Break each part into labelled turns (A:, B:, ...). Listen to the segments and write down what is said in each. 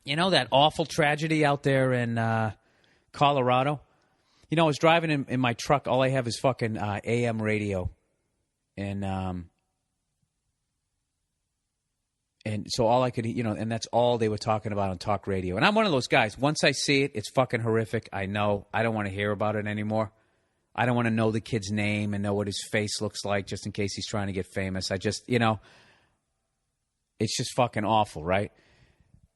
A: You know that awful tragedy out there in Colorado? You know, I was driving in my truck. All I have is fucking AM radio. And so all I could, and that's all they were talking about on talk radio. And I'm one of those guys. Once I see it, it's fucking horrific. I know. I don't want to hear about it anymore. I don't want to know the kid's name and know what his face looks like just in case he's trying to get famous. I just, it's just fucking awful, right?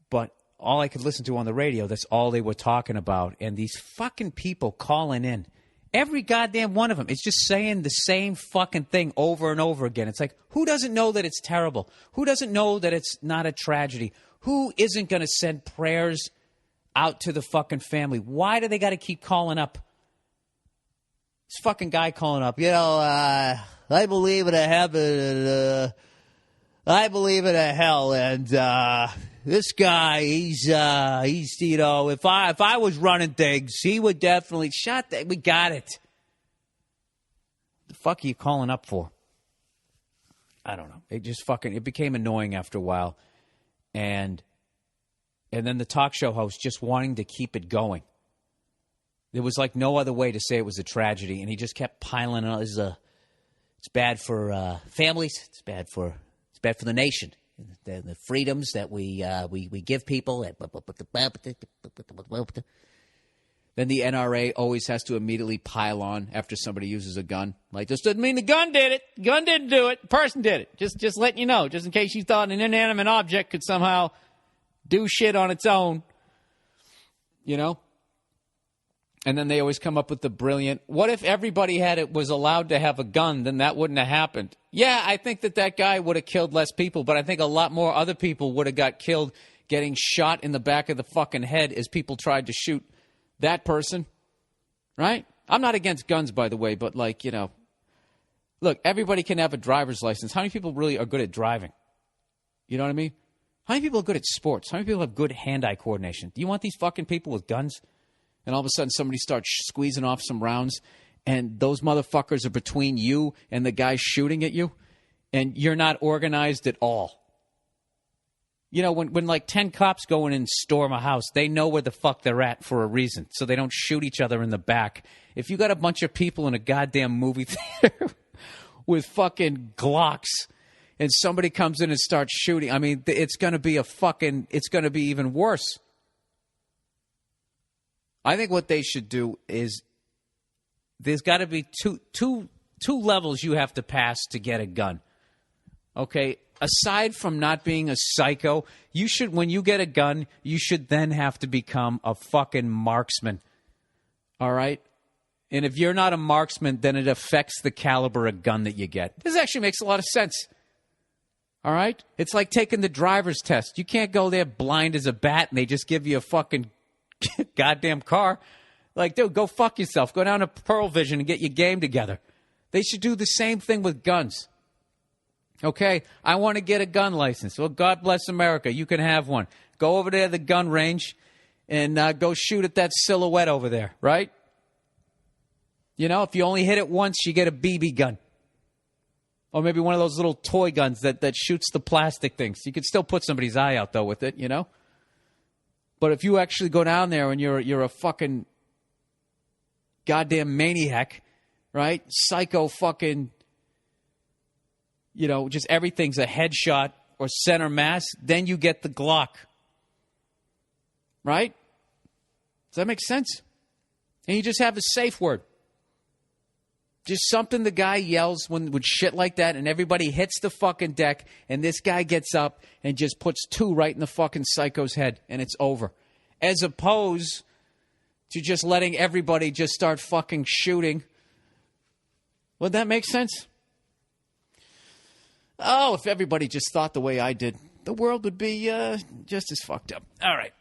A: But all I could listen to on the radio, that's all they were talking about. And these fucking people calling in, every goddamn one of them, it's just saying the same fucking thing over and over again. It's like, who doesn't know that it's terrible? Who doesn't know that it's not a tragedy? Who isn't going to send prayers out to the fucking family? Why do they got to keep calling up? This fucking guy calling up, I believe in a heaven and I believe in a hell, and this guy, he's if I was running things, he would definitely we got it. The fuck are you calling up for? I don't know. It became annoying after a while, and then the talk show host just wanting to keep it going. There was like no other way to say it was a tragedy, and he just kept piling on. It's bad for families. It's bad for the nation. The freedoms that we give people. Then the NRA always has to immediately pile on after somebody uses a gun. Like, this doesn't mean the gun did it. The gun didn't do it. The person did it. Just letting you know, just in case you thought an inanimate object could somehow do shit on its own. And then they always come up with the brilliant, what if everybody was allowed to have a gun, then that wouldn't have happened. Yeah, I think that guy would have killed less people, but I think a lot more other people would have got killed getting shot in the back of the fucking head as people tried to shoot that person. Right? I'm not against guns, by the way, but look, everybody can have a driver's license. How many people really are good at driving? You know what I mean? How many people are good at sports? How many people have good hand-eye coordination? Do you want these fucking people with guns? And all of a sudden somebody starts squeezing off some rounds, and those motherfuckers are between you and the guy shooting at you, and you're not organized at all. When like 10 cops go in and storm a house, they know where the fuck they're at for a reason, so they don't shoot each other in the back. If you got a bunch of people in a goddamn movie theater with fucking Glocks, and somebody comes in and starts shooting, I mean, it's going to be even worse. I think what they should do is there's got to be two levels you have to pass to get a gun. Okay? Aside from not being a psycho, when you get a gun, you should then have to become a fucking marksman. All right? And if you're not a marksman, then it affects the caliber of gun that you get. This actually makes a lot of sense. All right? It's like taking the driver's test. You can't go there blind as a bat and they just give you a fucking goddamn car. Like, dude, go fuck yourself. Go down to Pearl Vision and get your game together. They should do the same thing with guns. Okay, I want to get a gun license. Well, God bless America. You can have one. Go over there to the gun range and go shoot at that silhouette over there, right? If you only hit it once, you get a BB gun. Or maybe one of those little toy guns that shoots the plastic things. You could still put somebody's eye out, though, with it, But if you actually go down there and you're a fucking goddamn maniac, right? Psycho fucking, just everything's a headshot or center mass, then you get the Glock. Right? Does that make sense? And you just have a safe word. Just something the guy yells with shit like that, and everybody hits the fucking deck, and this guy gets up and just puts two right in the fucking psycho's head, and it's over. As opposed to just letting everybody just start fucking shooting. Would that make sense? Oh, if everybody just thought the way I did, the world would be just as fucked up. All right.